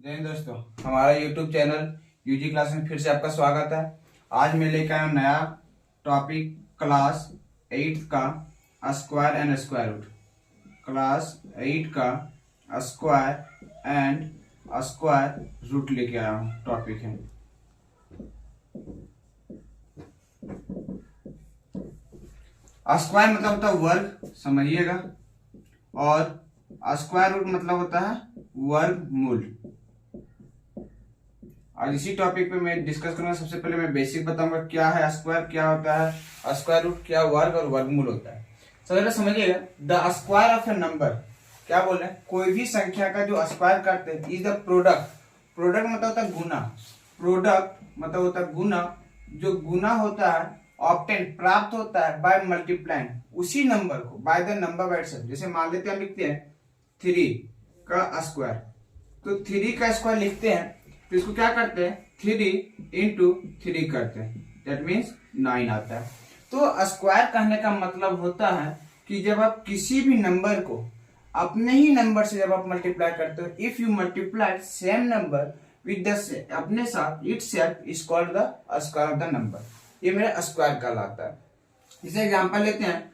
जय हिंद दोस्तों, हमारा यूट्यूब चैनल यूजी क्लास में फिर से आपका स्वागत है। आज मैं लेकर आया नया टॉपिक क्लास 8 का square and square root. Class 8 का स्क्वायर एंड स्क्वायर रूट लेके आया हूँ। टॉपिक है स्क्वायर मतलब होता है वर्ग, समझिएगा, और स्क्वायर रूट मतलब होता है वर्गमूल। आज इसी टॉपिक पे मैं डिस्कस करूंगा। सबसे पहले मैं बेसिक बताऊंगा क्या है स्क्वायर, क्या होता है स्क्वायर रूट, क्या वर्ग और वर्गमूल होता है। सबसे पहले समझिएगा, the square of A number, क्या बोल रहे हैं, कोई भी संख्या का जो स्क्वायर करते हैं इज द प्रोडक्ट। प्रोडक्ट मतलब होता है गुना, प्रोडक्ट मतलब होता है गुना। जो गुना होता है ऑब्टेन प्राप्त होता है बाय मल्टीप्लाइंग उसी नंबर को by the number by itself. जैसे मान लेते हैं, हम लिखते हैं 3 का स्क्वायर, तो 3 का स्क्वायर लिखते हैं तो इसको क्या करते हैं 3 इंटू 3 करते हैं, दैट मीन्स 9 आता है। तो स्क्वायर कहने का मतलब होता है कि जब आप किसी भी नंबर को अपने ही नंबर से जब आप मल्टीप्लाई करते हो, if you multiply same number with the अपने साथ, it self is called the square of the number. ये मेरा स्क्वायर कहलाता है। जैसे एग्जांपल लेते हैं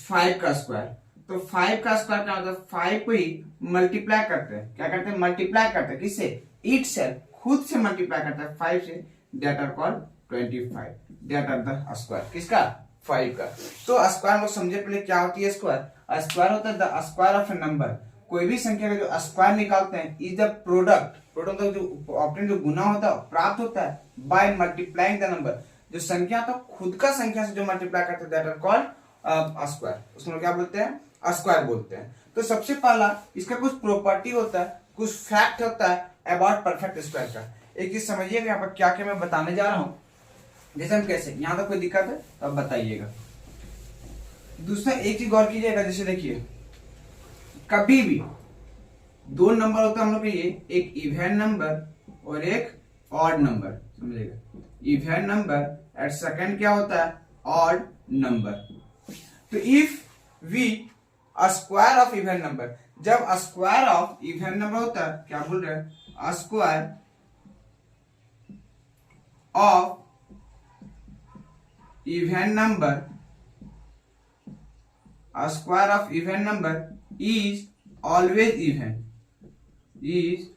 5 का स्क्वायर, तो 5 का स्क्वायर क्या होता है, 5 को ही मल्टीप्लाई करते हैं। क्या करते हैं, मल्टीप्लाई करते हैं किससे, इट सेल्फ, खुद से मल्टीप्लाई करता है 5 से, that are called 25, that are the square किसका, 5 का। तो स्क्वायर को समझे पहले क्या होती है स्क्वायर। स्क्वायर होता है the square of A number. कोई भी संख्या का जो स्क्वायर निकालते हैं इज द प्रोडक्ट, प्रोडक्ट जो ऑब्टेन जो गुना होता है प्राप्त होता है बाय मल्टीप्लाइंग द नंबर। जो संख्या तो खुद का संख्या से जो मल्टीप्लाई करते हैं दैट आर कॉल्ड स्क्वायर। उसमें क्या बोलते हैं, स्क्वायर बोलते हैं। तो सबसे पहला इसका कुछ प्रॉपर्टी होता है, कुछ फैक्ट होता है अबाउट परफेक्ट स्क्वायर का। एक चीज समझिएगा यहाँ पर क्या क्या मैं बताने जा रहा हूं। जैसे हम कैसे, यहाँ तक कोई दिक्कत है तो आप बताइएगा। दूसरा एक चीज गौर कीजिएगा, जैसे देखिए कभी भी दो नंबर होता है हम लोग के लिए, एक इवन नंबर और एक ऑड नंबर, समझिएगा। इवन नंबर एट सेकंड क्या होता है, ऑड नंबर। तो if we square of even number, जब स्क्वायर ऑफ इवन नंबर होता है, क्या बोल रहे हैं, square of even number, square of even number is always even, is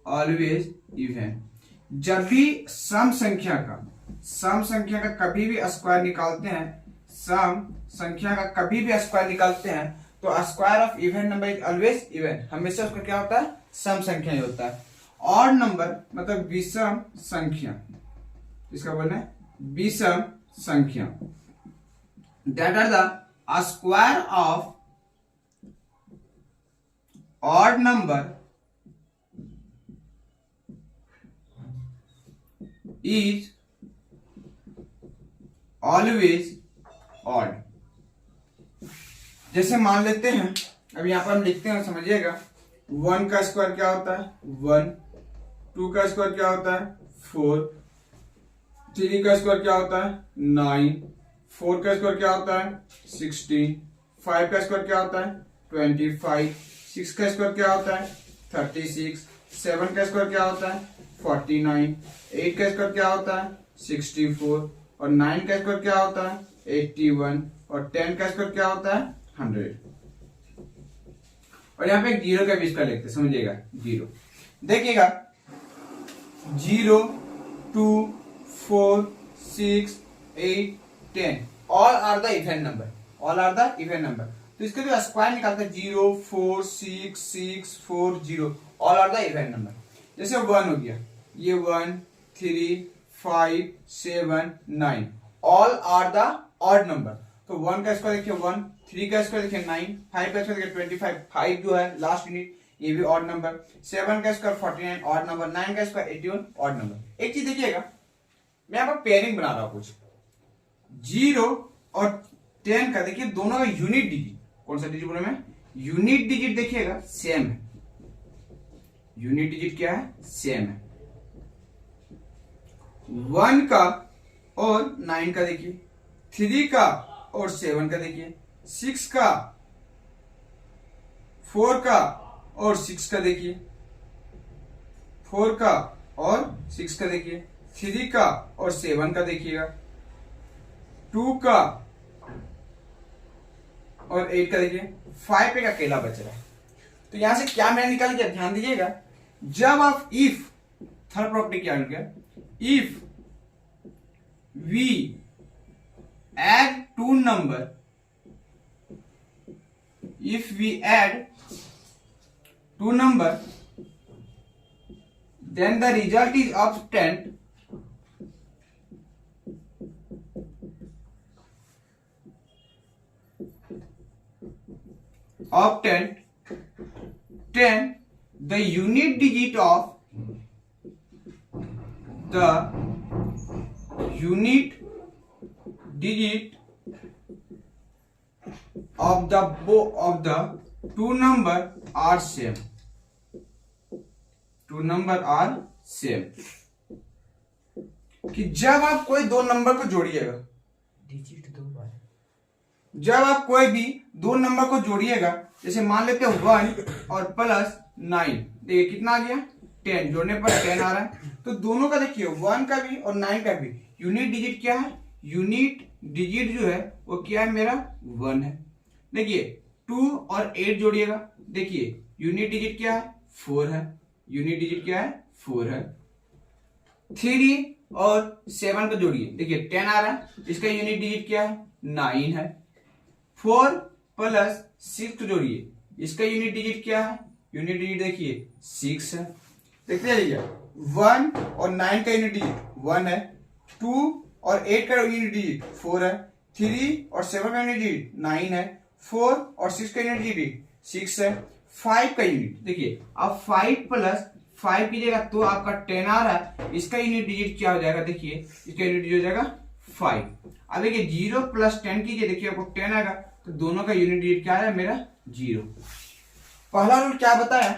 always even. जब भी सम संख्या का कभी भी स्क्वायर निकालते हैं, सम संख्या का कभी भी स्क्वायर निकालते हैं, तो square of even number is always even, हमेशा उसका क्या होता है, सम संख्या ही होता है। ऑड नंबर मतलब विषम संख्या, इसका बोलना है विषम संख्या, that are the square of odd number is always odd. जैसे मान लेते हैं, अब यहां पर हम लिखते हैं, समझिएगा। 1 का स्क्वायर क्या होता है 1, 2 का स्क्वायर क्या होता है 4, 3 का स्क्वायर क्या होता है 9, 4 का स्क्वायर क्या होता है 16, 5 का स्क्वायर क्या होता है 25, 6 का स्क्वायर क्या होता है 36, 7 का स्क्वायर क्या होता है 49, 8 का स्क्वायर क्या होता है 64, और 9 का स्क्वायर क्या होता है 81, और 10 का स्क्वायर क्या होता है 100। और यहाँ पे एक जीरो का भी इसका लिखते, समझिएगा। जीरो देखिएगा, 0, 2, 4, 6, 8, 10 all are the even number, all are the even number. तो इसका जो स्क्वायर निकालते हैं 0, 4, 6, 6, 4, 0 all are the even number. जैसे 1 हो गया, ये 1, 3, 5, 7, 9 all are the odd number. तो 1 का स्क्वायर देखिए 1, 3 का स्क्वायर देखिए 9, 5 का स्क्वायर देखिए 25, 5 जो है लास्ट यूनिट ये भी ऑड नंबर, 7 का स्क्वायर 49 ऑड नंबर, 9 का स्क्वायर 81 ऑड नंबर। एक चीज देखिएगा, मैं यहाँ पर पेयरिंग बना रहा हूं कुछ, 0 और 10 का देखिए दोनों का यूनिट डिजिट, कौन सा डिजिट बोले मैं, यूनिट डिजिट देखिएगा सेम है, यूनिट डिजिट क्या है, सेम है। 1 का और 9 का देखिए, 3 का और 7 का देखिए, 6 का, 4 का और 6 का देखिए, 4 का और 6 का देखिए, 3 का और 7 का देखिएगा, 2 का और 8 का देखिए, 5 एक अकेला बच रहा है। तो यहां से क्या मैंने निकाल दिया, ध्यान दीजिएगा। जब आप इफ, थर्ड प्रॉपर्टी क्या हो गया, if we add two number, if we add two number, then the result is obtained obtained 10, the unit digit of the unit digit of the two number are same, two number are same। कि जब आप कोई दो number को जोड़िएगा, digit दो बार, जब आप कोई भी दो नंबर को जोड़िएगा, जैसे मान लेते हैं 1 और प्लस 9, देखिए कितना आ गया 10, जोड़ने पर 10 आ रहा है। तो दोनों का देखिए 1 का भी और 9 का भी यूनिट डिजिट क्या है, यूनिट डिजिट जो है वो क्या है मेरा 1 है। देखिए 2 और 8 जोड़िएगा, देखिए यूनिट डिजिट क्या है 4 है, यूनिट डिजिट क्या है 4 है। 3 और 7 को जोड़िए, देखिए 10 आ रहा है, इसका यूनिट डिजिट क्या है 9 है। 4 प्लस 6 को जोड़िए, इसका यूनिट डिजिट क्या है, यूनिट डिजिट देखिए 6 है। देखते जाइए 1 और 9 का यूनिट डिजिट 1 है, 2 और 8 का यूनिट डिजिट 4 है, 3 और 7 का यूनिट डिजिट 9 है, 4 और 6 का यूनिट डिजिट 6 है। 5 का यूनिट देखिए, अब 5 प्लस 5 कीजिएगा तो आपका 10 आ रहा है, इसका यूनिट डिजिट क्या हो जाएगा, देखिए इसका यूनिट डिजिट हो जाएगा 5। अब देखिए 0 प्लस 10 कीजिए, देखिए आपको 10 आएगा, तो दोनों का यूनिट डिजिट क्या है मेरा 0। पहला रूल क्या बताया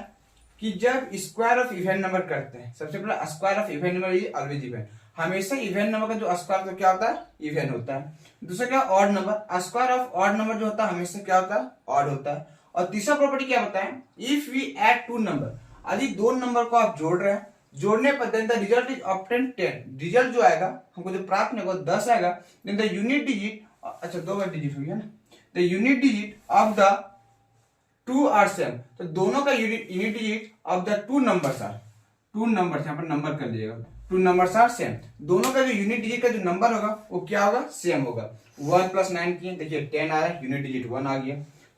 कि जब स्क्वायर ऑफ इवन नंबर करते हैं, सबसे पहले square of even number is always even, हमेशा इवन नंबर का जो स्क्वायर तो क्या होता है इवन होता है। दूसरा क्या odd number, square of odd number जो होता है हमेशा क्या होता है ऑड होता है। और तीसरा प्रॉपर्टी क्या बताएं, if we add two number, यदि दो नंबर को आप जोड़ रहे हैं, जोड़ने पर then the result is obtain 10, result जो आएगा हमको जो प्राप्त होगा 10 आएगा, देन द यूनिट डिजिट, अच्छा दो बार डिजिट हो गया ना, the unit digit of the two are same, तो दोनों का unit digit of the two numbers are, two numbers यहाँ पर नंबर कर दीजिएगा, टू नंबर्स आर सेम, दोनों का जो यूनिट डिजिट का जो नंबर होगा वो क्या होगा सेम होगा। 1 प्लस 9 किए, देखिए 10 आ रहा है, यूनिट डिजिट 1 आ गया।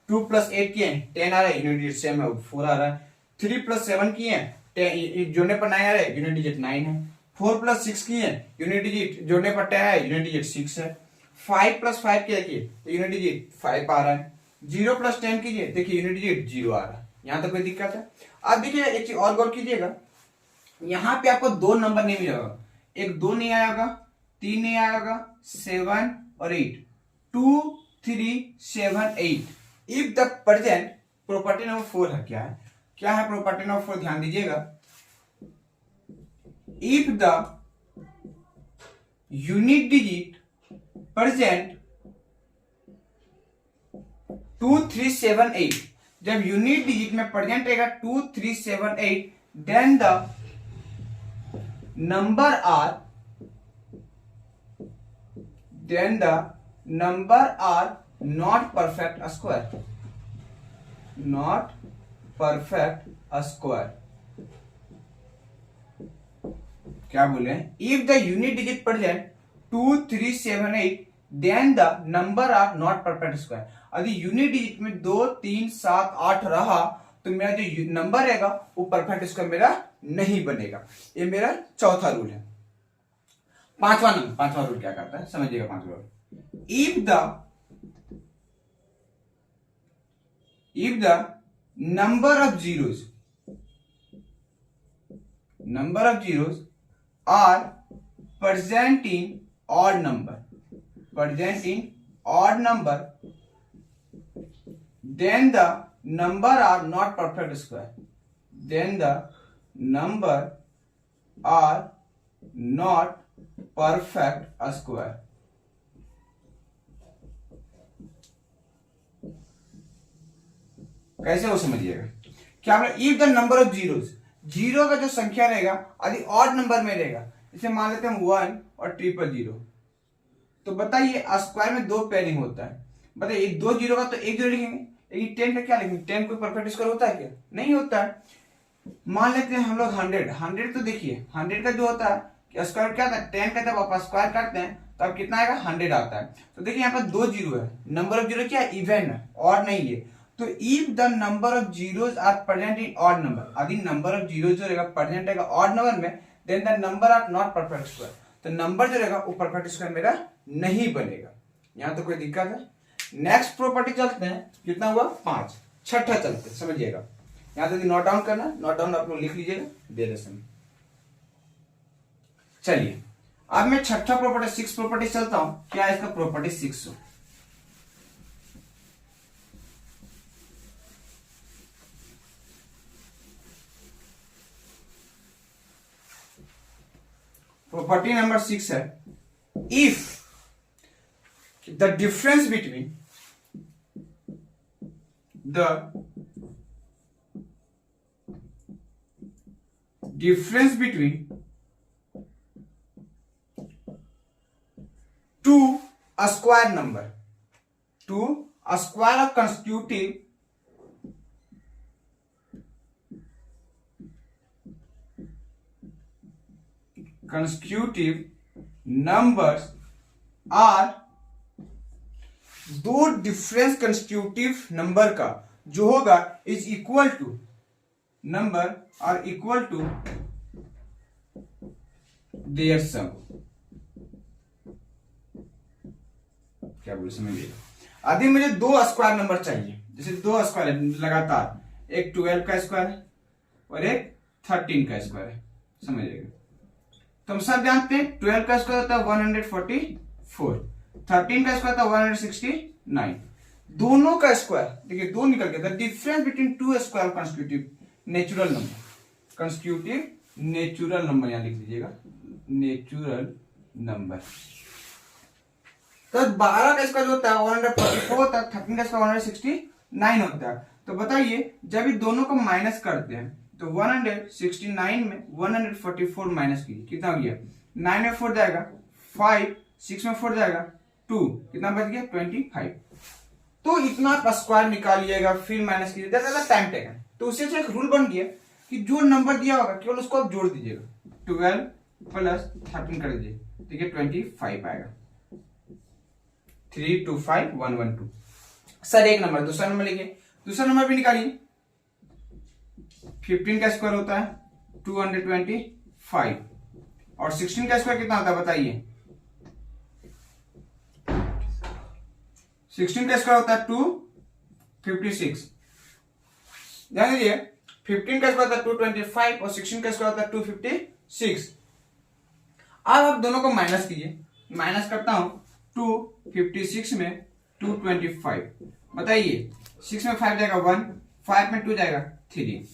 2 प्लस 8 किए 10 आ रहा है, यूनिट डिजिट सेम है 4 आ रहा है। 3 प्लस 7 किए जोड़ने पर 9 आ रहा है, यूनिट डिजिट 9 है। 4 प्लस 6 किए यूनिट डिजिट जोड़ने पर 10 है, यूनिट डिजिट 6 है। 5 प्लस 5 किया देखिए यूनिट डिजिट 5 आ रहा है। 0 प्लस 10 कीजिए, देखिए यूनिट डिजिट 0 आ रहा है। यहां तक कोई दिक्कत है? अब देखिए एक चीज और गौर कीजिएगा, यहां पे आपको दो नंबर नहीं मिलेगा, एक 2 नहीं आया होगा, 3 नहीं आया होगा, 7 और 8, 2 3 7 8। If the present property number 4 है, क्या है प्रॉपर्टी नंबर 4, ध्यान दीजिएगा। If the unit digit present 2 3 7 8, जब यूनिट डिजिट में प्रेजेंट रहेगा 2 3 7 8, then the number are not perfect square, not perfect square। क्या बोले, if the unit digit present 2 3 7 8, then the number are not perfect square। यदि unit digit में 2 3 7 8 रहा तो मेरा जो नंबर रहेगा वो परफेक्ट स्क्वायर मेरा नहीं बनेगा। ये मेरा चौथा रूल है। पांचवा रूल क्या करता है समझिएगा। पांचवा rule, if the number of zeros are present in odd number, then the number are not perfect square, then the number are not perfect square। कैसे वो समझिएगा, क्या बोला, if the number of zero का जो संख्या रहेगा यदि ऑड नंबर में रहेगा, जैसे मान लेते हैं 1 और 000, तो बताइए स्क्वायर में 2 पेयरिंग होता है। बताइए 2 जीरो का तो 1 जीरो लिखेंगे, लेकिन 10 का क्या लिखेंगे? 10 कोई परफेक्ट स्क्वायर होता है क्या? नहीं होता है। मान लेते हैं हम लोग 100 तो देखिए 100 का जो होता है कि स्क्वायर क्या होता है, 10 का जब आप स्क्वायर करते हैं तो अब कितना आएगा? 100 आता है। तो देखिए यहाँ पर 2 जीरो है, नंबर ऑफ जीरो क्या है? इवन है, और नहीं है। तो if the number of zeros are present in odd number, यदि नंबर ऑफ जीरो जो रहेगा प्रेजेंट रहेगा ऑड नंबर में, then the number are not perfect square, तो नंबर जो रहेगा वो परफेक्ट स्क्वायर मेरा नहीं बनेगा। यहां तो कोई दिक्कत है? नेक्स्ट प्रॉपर्टी चलते हैं, कितना हुआ? 5। छठा चलते हैं, समझिएगा। यहां तो नोट डाउन करना, नोट डाउन आप लोग लिख लीजिएगा दे दे समय। चलिए अब मैं छठा प्रॉपर्टी 6 प्रॉपर्टी चलता हूं। क्या है इसका? प्रॉपर्टी 6। प्रॉपर्टी नंबर 6 है, if the difference between to a square number, to a square of consecutive numbers are, दो डिफरेंस कंस्टिट्यूटिव नंबर का जो होगा इज इक्वल टू नंबर और इक्वल टू देयर सम। क्या बोले समझिए? यदि मुझे 2 स्क्वायर नंबर चाहिए, जैसे 2 स्क्वायर है लगातार, एक 12 का स्क्वायर है और एक 13 का स्क्वायर है, समझिएगा। तो हम सब जानते हैं 12 का स्क्वायर होता है 144, 13 का स्क्वायर होता है 169। दोनों का स्क्वायर देखिए 2 निकल गया। The difference between 2 square constitutive natural number, constitutive natural number यहां लिख लीजिएगा, नेचुरल नंबर। तो 12 का स्क्वायर होता है 144 होता है, 13 का स्क्वायर 169 होता है। तो बताइए जब ये दोनों को माइनस करते हैं तो 169 में 144 माइनस कीजिए, कितना हो गया? 9 में 4 जाएगा 5, 6 में 4 जाएगा 2, कितना बच गया? 25। तो इतना आप स्क्वायर निकालिएगा फिर माइनस कीजिए, टाइम टेकन। तो उससे एक रूल बन गया कि जो नंबर दिया होगा केवल उसको आप जोड़ दीजिएगा, 12 प्लस 13 कर दीजिए, ठीक है 25 आएगा। 325112। सर एक नंबर, दूसरा नंबर लिखिए, दूसरा नंबर भी निकालिए। 15 का स्क्वायर होता है 225 और 16 का स्क्वायर कितना होता है बताइए? 16 का स्क्वायर होता है 256। ध्यान दीजिए 15 का स्क्वायर होता है 225 और 16 का स्क्वायर होता है 256। अब आप दोनों को माइनस कीजिए, माइनस करता हूं 256 में 225, बताइए 6 में 5 जाएगा 1, 5 में 2 जाएगा 3,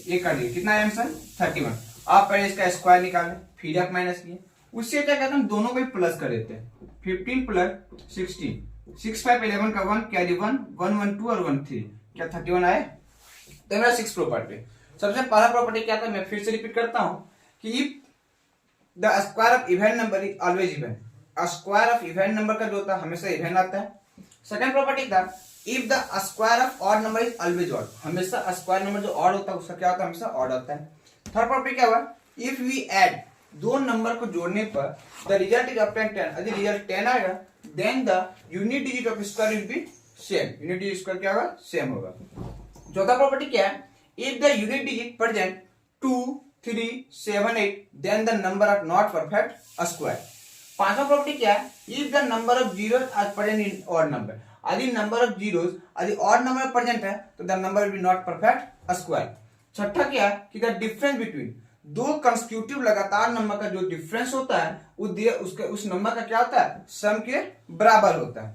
ये कर दिए, कितना है आंसर? 31। आप पहले इसका स्क्वायर निकालें फिर आप माइनस किए, उससे क्या कहते हैं दोनों को ही प्लस कर देते हैं। 15 प्लस 16, 6 5 11 का 1 कैरी 1 1 1 2 और 1 3, क्या 31 आया? तो मेरा 6 प्रॉपर्टी। सबसे पहला प्रॉपर्टी क्या था, मैं फिर से रिपीट करता हूं कि if the square of even number is always even, square of even number का जो होता है हमेशा इवन आता है। सेकंड प्रॉपर्टी था if the square of odd number is always odd, हमेशा स्क्वायर नंबर जो ऑड होता है उसका क्या होता है? हमेशा ऑड होता है। थर्ड प्रॉपर्टी क्या हुआ? इफ वी ऐड, दो नंबर को जोड़ने पर द रिजल्ट इज ऑब्टेन 10, यदि रिजल्ट 10 आएगा then the unit digit of square will be same, unit digit square क्या होगा? सेम होगा। चौथा प्रॉपर्टी क्या है? If the unit digit present 2 3 7 8 then the number are not perfect square. पांचवा property क्या है? If the number of zeros are present in odd number, यदि नंबर ऑफ जीरोस यदि ऑड नंबर प्रेजेंट है तो the number will be not perfect square. छठा क्या है कि द डिफरेंस बिटवीन दो कंसेक्यूटिव लगातार नंबर का जो डिफरेंस होता है उसके उस नंबर का क्या होता है? सम के बराबर होता है।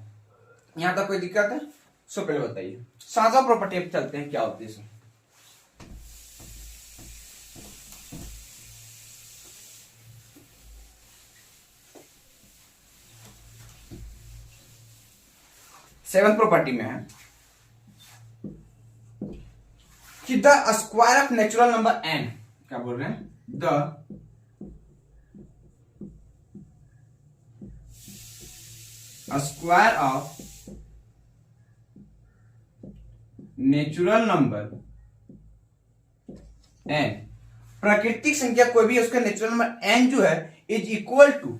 यहां तक कोई दिक्कत है? सो पहले बताइए साझा प्रॉपर्टी पे चलते हैं क्या होती है इसमें। सेवंथ प्रॉपर्टी में है कि the square of natural number n, क्या बोल रहे हैं, the square of natural number n, प्राकृतिक संख्या कोई भी उसका नेचुरल नंबर n जो है is equal to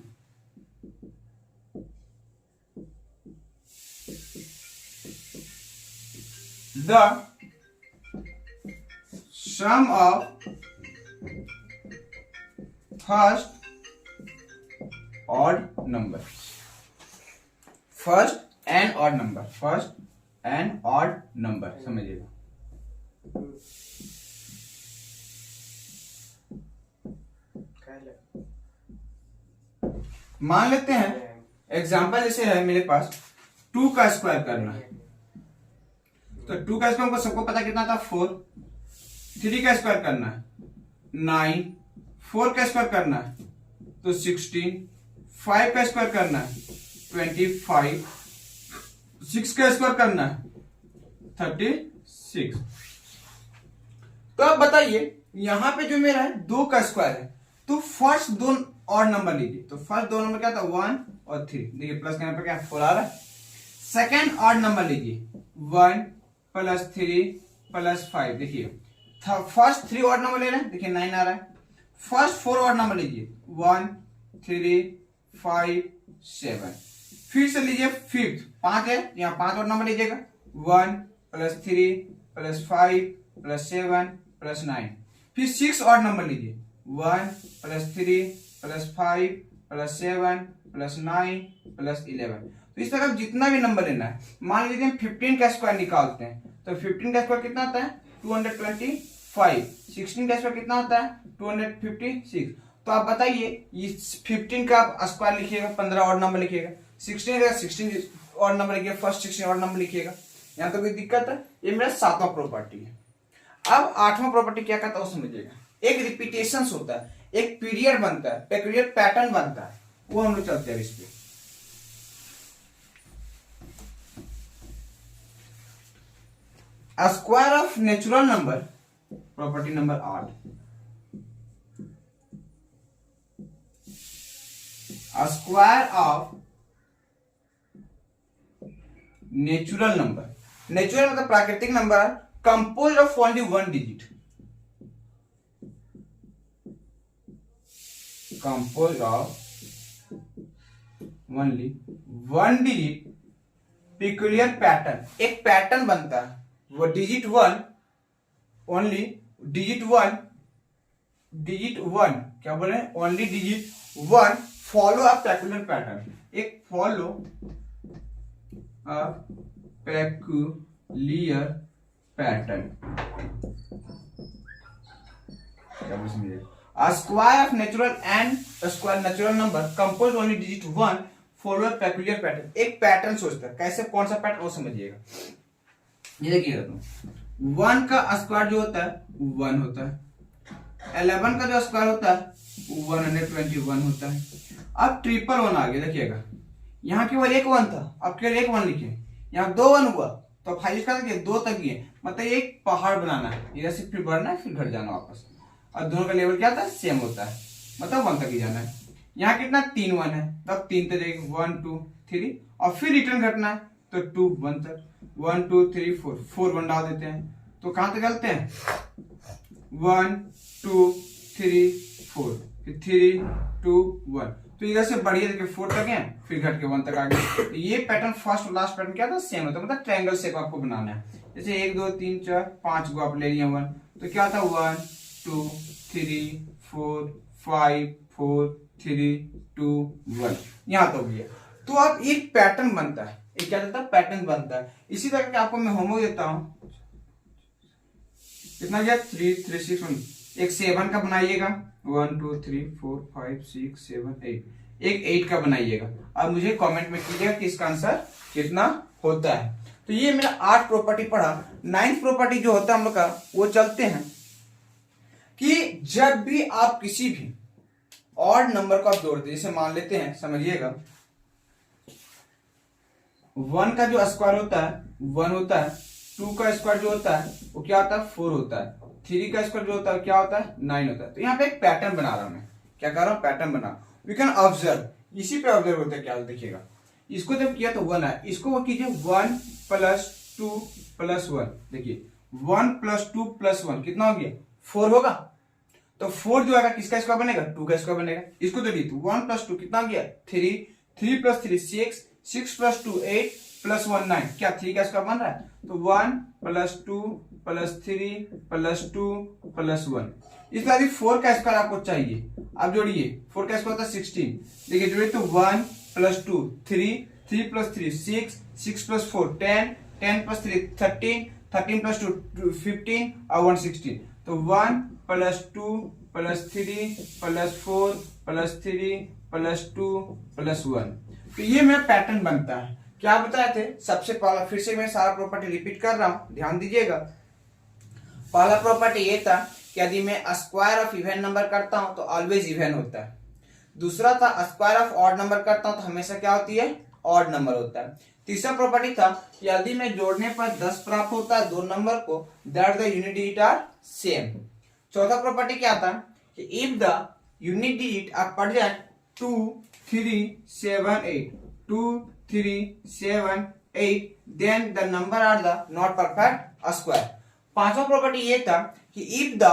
the sum of first odd number, first and odd number, first and odd number, समझिएगा। मान लेते हैं एग्जांपल जैसे है मेरे पास 2 का स्क्वायर करना है, तो 2 का स्क्वायर हमको सबको पता कितना था 4, 3 का स्क्वायर करना है 9, 4 का स्क्वायर करना है तो 16, 5 का स्क्वायर करना है 25, 6 का स्क्वायर करना है 36। तो अब बताइए यहां पे जो मेरा है 2 का स्क्वायर है, तो फर्स्ट 2 और नंबर लीजिए, तो फर्स्ट 2 नंबर क्या था 1 और 3, देखिए प्लस करने पर क्या 4 आ रहा है। सेकेंड ऑड नंबर लीजिए 1 प्लस 3 प्लस 5, देखिए फर्स्ट 3 ऑड नंबर ले रहे हैं, देखिए 9 आ रहा है। फर्स्ट 4 ऑड नंबर लीजिए 1 3 5 7, फिर से लीजिए फिफ्थ 5 है, यहाँ 5 ऑड नंबर लीजिएगा 1 प्लस 3 प्लस 5 प्लस 7 प्लस 9, फिर 6 ऑड नंबर लीजिए 1 plus 3 plus 5 plus 7 plus 9 plus 11। तो इस तरह जितना भी नंबर लेना है, मान लीजिए हम 15 का स्क्वायर निकालते हैं, तो 15 का स्क्वायर कितना आता है 225, 16 का स्क्वायर कितना होता है 256। तो आप बताइए इस 15 का आप स्क्वायर लिखिएगा, 15 और नंबर लिखिएगा, 16 का 16 और नंबर लिखिएगा, फर्स्ट 16 और नंबर लिखिएगा। यहाँ तो कोई दिक्कत है, ये मेरा 7वां प्रॉपर्टी है। अब 8वां प्रॉपर्टी क्या कहता है वो समझिएगा, एक रिपीटेशन होता है, एक पीरियड बनता है, पेक्यूलियर पैटर्न बनता है, वो हम लोग चलते हैं इस पे। Square of natural number, property number 8, square of natural number, natural मतलब प्राकृतिक नंबर है, compose of only 1 digit, compose of only 1 digit peculiar pattern, एक पैटर्न बनता है, वो डिजिट 1 ओनली, डिजिट 1 क्या बोल रहे हैं, only digit 1 follow a peculiar pattern, एक फॉलो अ पेक्यूलियर पैटर्न, क्या बोल समझिए। A square of natural and a square natural number composed only digit 1 follow a peculiar pattern, एक पैटर्न सोचता है, कैसे कौन सा पैटर्न वो समझिएगा। ये देखिएगा तुम 1 का स्क्वायर जो होता है 1 होता है, 11 का जो स्क्वायर होता है 121 होता है। अब 111 आ गया, देखिएगा यहाँ केवल एक 1 था, अब केवल एक 1 लिखे, यहाँ 2 1 हुआ, तो अब हाइस्ट का देखिए 2 तक गए, मतलब एक पहाड़ बनाना है, इधर से फिर बढ़ना है फिर घर जाना वापस, और दोनों का लेवल क्या था सेम होता है, मतलब 1 तक ही जाना है। यहाँ कितना 3 1 है, तब 3 तक जाएगी 1 2 3, और फिर रिटर्न घटना है तो 2 1 तक, 1 2 3 4 1 डाल देते हैं, तो कहां तक चलते हैं 1 2 3 4, फिर 3 2 1, तो इधर से बढ़िए देखिए 4 तक है, फिर घट के 1 तक आ गए। तो ये पैटर्न फर्स्ट और लास्ट पैटर्न क्या था सेम होता है, मतलब ट्रायंगल शेप आपको बनाना है, जैसे 1 2 3 4 5 को आप ले लिए 1, तो क्या था 1 2 3 4 5 4 3 2 1, यहां तो गया। तो अब एक पैटर्न बनता है, एक क्या कहता है पैटर्न बनता है। इसी तरह के आपको मैं होमवर्क देता हूं, कितना गया 3 3 6 1, एक 7 का बनाइएगा 1 2 3 4 5 6 7 8, एक 8 का बनाइएगा। अब मुझे कमेंट में कीजिएगा कि इसका आंसर कितना होता है। तो ये मेरा 8 प्रॉपर्टी पढ़ा। 9th प्रॉपर्टी जो होता है हम लोग का, वो चलते हैं कि जब भी आप किसी भी ऑड नंबर को आप जोड़ते हैं, जैसे मान लेते हैं समझिएगा 1 का जो स्क्वायर होता है 1 होता है, 2 का स्क्वायर जो होता है वो क्या होता है 4 होता है, 3 का स्क्वायर जो होता है क्या होता है 9 होता है। तो यहाँ पे एक पैटर्न बना रहा हूं मैं, क्या कर रहा हूँ पैटर्न बना। वी कैन ऑब्जर्व, इसी पे ऑब्जर्व होता है क्या देखिएगा। इसको जब किया तो 1 है, इसको वो कीजिए 1 + 2 + 1। देखिए 1 + 2 + 1 कितना हो गया 4 होगा। तो 4 जो आएगा किसका स्क्वायर बनेगा 2 का स्क्वायर बनेगा। इसको तो 1 + 2 कितना हो गया 3, 3 + 3 6, 6 + 2 8 + 1 9, क्या 3 का स्क्वायर बन रहा है। तो 1 + 2 + 3 + 2 + 1। इस तरह 4 का स्क्वायर आपको चाहिए, आप जोड़िए 4 का स्क्वायर होता है 16। देखिए जोड़िए तो 1 + 2 3, 3 + 3 6, 6 + 4 10, 10 + 3 13, 13 + 2 15 और 1 16। तो 1 + 2 + 3 + 4 + 3 + 2 + 1। तो ये मेरा पैटर्न बनता है। क्या बताए थे सबसे पहला, फिर से मैं सारा प्रॉपर्टी रिपीट कर रहा हूं, ध्यान दीजिएगा। पहला प्रॉपर्टी ये था कि यदि मैं स्क्वायर ऑफ इवन नंबर करता हूं तो ऑलवेज इवन होता है। दूसरा था स्क्वायर ऑफ ऑड नंबर करता हूं तो हमेशा क्या होती है ऑड नंबर होता है। तीसरा प्रॉपर्टी था कि यदि मैं जोड़ने पर 10 प्राप्त होता है दो नंबर को, that the unit digit are same. चौथा प्रॉपर्टी क्या था कि if the unit digit are present 2 3 7 8 2 3 7 8 then the number are the not perfect square. पांचवा प्रॉपर्टी ये था कि if the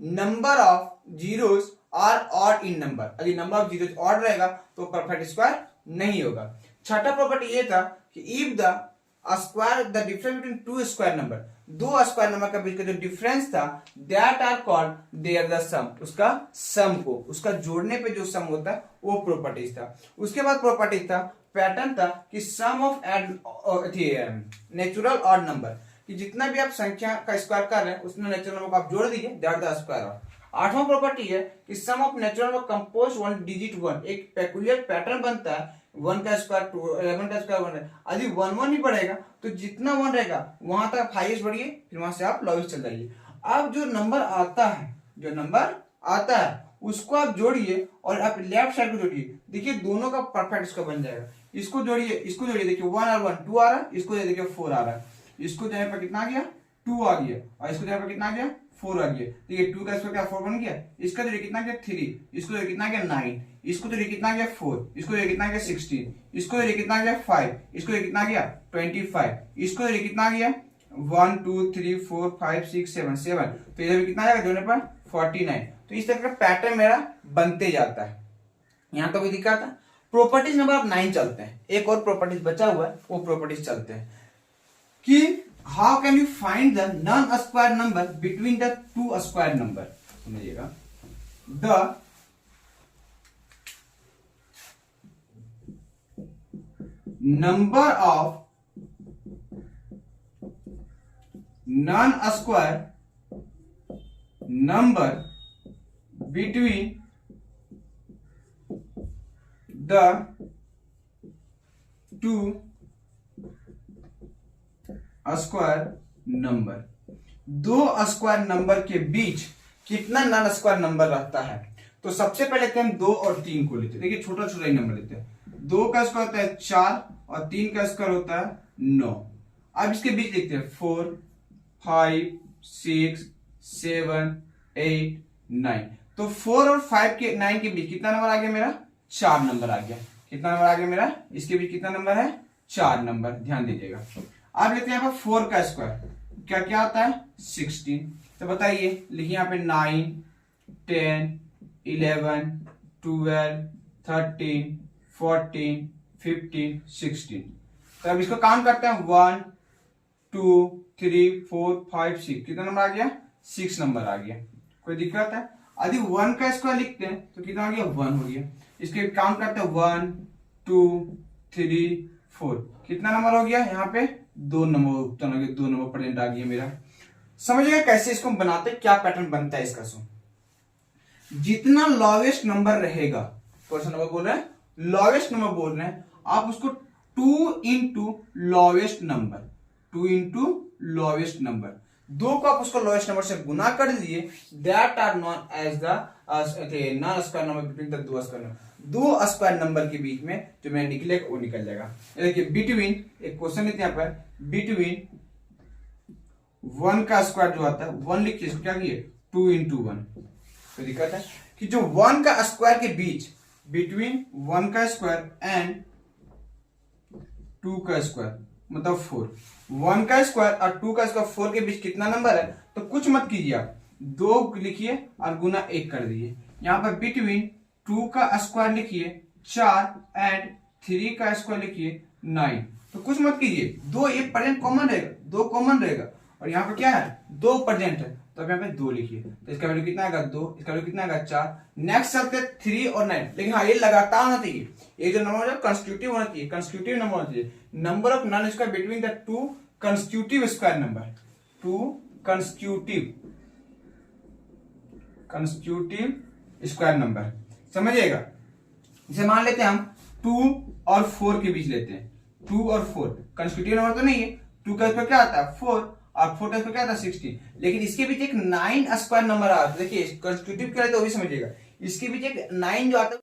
number of zeros are odd in number, यदि number of zeros odd रहेगा तो परफेक्ट स्क्वायर नहीं होगा। छठा प्रॉपर्टी ये था कि if the square the difference between two square number, दो स्क्वायर नंबर के बीच का जो डिफरेंस था that are called there the sum, उसका सम को, उसका जोड़ने पे जो सम होता है वो प्रॉपर्टीज था। उसके बाद प्रॉपर्टी था पैटर्न था कि sum of natural odd number, कि जितना भी आप संख्या का स्क्वायर कर रहे हैं उसमें नेचुरल नंबर को आप जोड़ दीजिए दैट द स्क्वायर ऑफ। आठवां प्रॉपर्टी है कि sum of natural number compose one digit 1, एक पेकुलियर पैटर्न बनता है 1 का स्क्वायर 2 11 का स्क्वायर 1 है। यदि 1 1 ही बढ़ेगा तो जितना 1 रहेगा वहां तक हाईएस्ट बढ़िए, फिर वहां से आप लोवेस्ट चल जाइए। अब जो नंबर आता है, जो नंबर आता है उसको आप जोड़िए और आप लेफ्ट साइड को जोड़िए, देखिए दोनों का परफेक्ट स्क्वायर बन जाएगा। इसको जोड़िए, इसको जोड़िए, देखिए 1 और 1 2 आ रहा है, इसको देखिए 4 आ रहा है, इसको जाने पर कितना आ गया 2 आ गया और इसको जाने पर कितना आ गया 4 आ गया। देखिए 2 का स्क्वायर क्या 4 बन गया, इसका जो कितना गया 3, इसको जो कितना गया 9, इसको जो कितना गया 4, इसको जो कितना गया 16, इसको जो कितना गया 5, इसको जो कितना गया 25, इसको जो कितना गया 1 2 3 4 5 6 7 7, तो इधर कितना आएगा जोड़ने पर 49। तो इस तरह का पैटर्न मेरा बनते जाता है। यहां तो कोई दिक्कत है। प्रॉपर्टीज नंबर अब 9 चलते हैं, एक और प्रॉपर्टीज बचा हुआ है वो प्रॉपर्टीज चलते हैं कि how can you find the non square number between the two square number. समझिएगा, the number of non square number between the two square number, दो स्क्वायर नंबर के बीच कितना नॉन स्क्वायर नंबर रहता है। तो सबसे पहले हम 2 और 3 को लेते हैं। देखिए छोटा छोटा ही नंबर लेते हैं। 2 का स्क्वायर होता है 4 और 3 का स्क्वायर होता है 9। अब इसके बीच लिखते हैं 4 5 6 7 8 9। तो 4 और 5 के 9 के बीच कितना नंबर आ गया मेरा 4 नंबर आ गया। कितना नंबर आ गया मेरा, इसके बीच कितना नंबर है 4 नंबर, ध्यान दीजिएगा। अब लेते हैं यहाँ पर 4 का स्क्वायर, क्या क्या आता है 16। तो बताइए, लिखिए यहाँ पे 9 10 11 12 13 14 15 16। तो अब इसको काउंट करते हैं 1 2 3 4 5 6, कितना नंबर आ गया 6 नंबर आ गया। कोई दिक्कत है। यदि 1 का स्क्वायर लिखते हैं तो कितना आ गया 1 हो गया। इसके काउंट करते हैं 1 2 3 4, कितना नंबर हो गया यहाँ पे 2 नंबर, 2 नंबर प्रेजेंट आ गया मेरा। समझिएगा कैसे इसको बनाते, क्या पैटर्न बनता है इसका। सुन, जितना लोवेस्ट नंबर रहेगा, कौन सा नंबर बोल रहे हैं लोवेस्ट नंबर बोल रहे हैं, आप उसको 2 into lowest number, 2 into lowest number, 2 को आप उसको लोवेस्ट नंबर से गुना कर दीजिए, that are non as the non square number between the 2 square number. 2 square number के बीच में जो मैं निकलेगा वो निकल जाएगा। देखिए बिटवीन, एक क्वेश्चन लेते हैं यहाँ पर, बिटवीन 1 का स्क्वायर जो आता है 1 लिखिए, इसको क्या किए 2 इंटू 1। तो दिक्कत है कि जो 1 का स्क्वायर के बीच, बिटवीन 1 का स्क्वायर एंड 2 का स्क्वायर मतलब 4, 1 का स्क्वायर और 2 का स्क्वायर 4 के बीच कितना नंबर है, तो कुछ मत कीजिए आप, 2 लिखिए और गुना 1 कर दीजिए। यहाँ पर बिटवीन 2 का स्क्वायर लिखिए 4 एंड 3 का स्क्वायर लिखिए 9। तो कुछ मत कीजिए, 2 ये प्रेजेंट कॉमन रहेगा, 2 कॉमन रहेगा और यहाँ पर क्या है 2 प्रेजेंट है, तो अब यहाँ पे 2 लिखिए। तो इसका वैल्यू कितना आएगा 2, इसका वैल्यू कितना आएगा 4। नेक्स्ट चलते 3 और 9, लेकिन हाँ ये लगातार होना चाहिए, ये जो नंबर है कंस्टिट्यूटिव होना चाहिए, कंस्टिट्यूटिव नंबर होना चाहिए। Number of non square between the 2 constitutive square number, 2 constitutive square number, समझिएगा। जैसे मान लेते हैं हम 2 और 4 के बीच लेते हैं, 2 और 4 कंस्टिट्यूटिव नंबर तो नहीं है, 2 का स्क्वायर क्या आता है 4 और 4 का स्क्वायर क्या आता है 16, लेकिन इसके बीच एक 9 स्क्वायर नंबर आता है। देखिए कंस्टिट्यूटिव क्या है तो भी समझिएगा, इसके बीच एक 9 जो आता है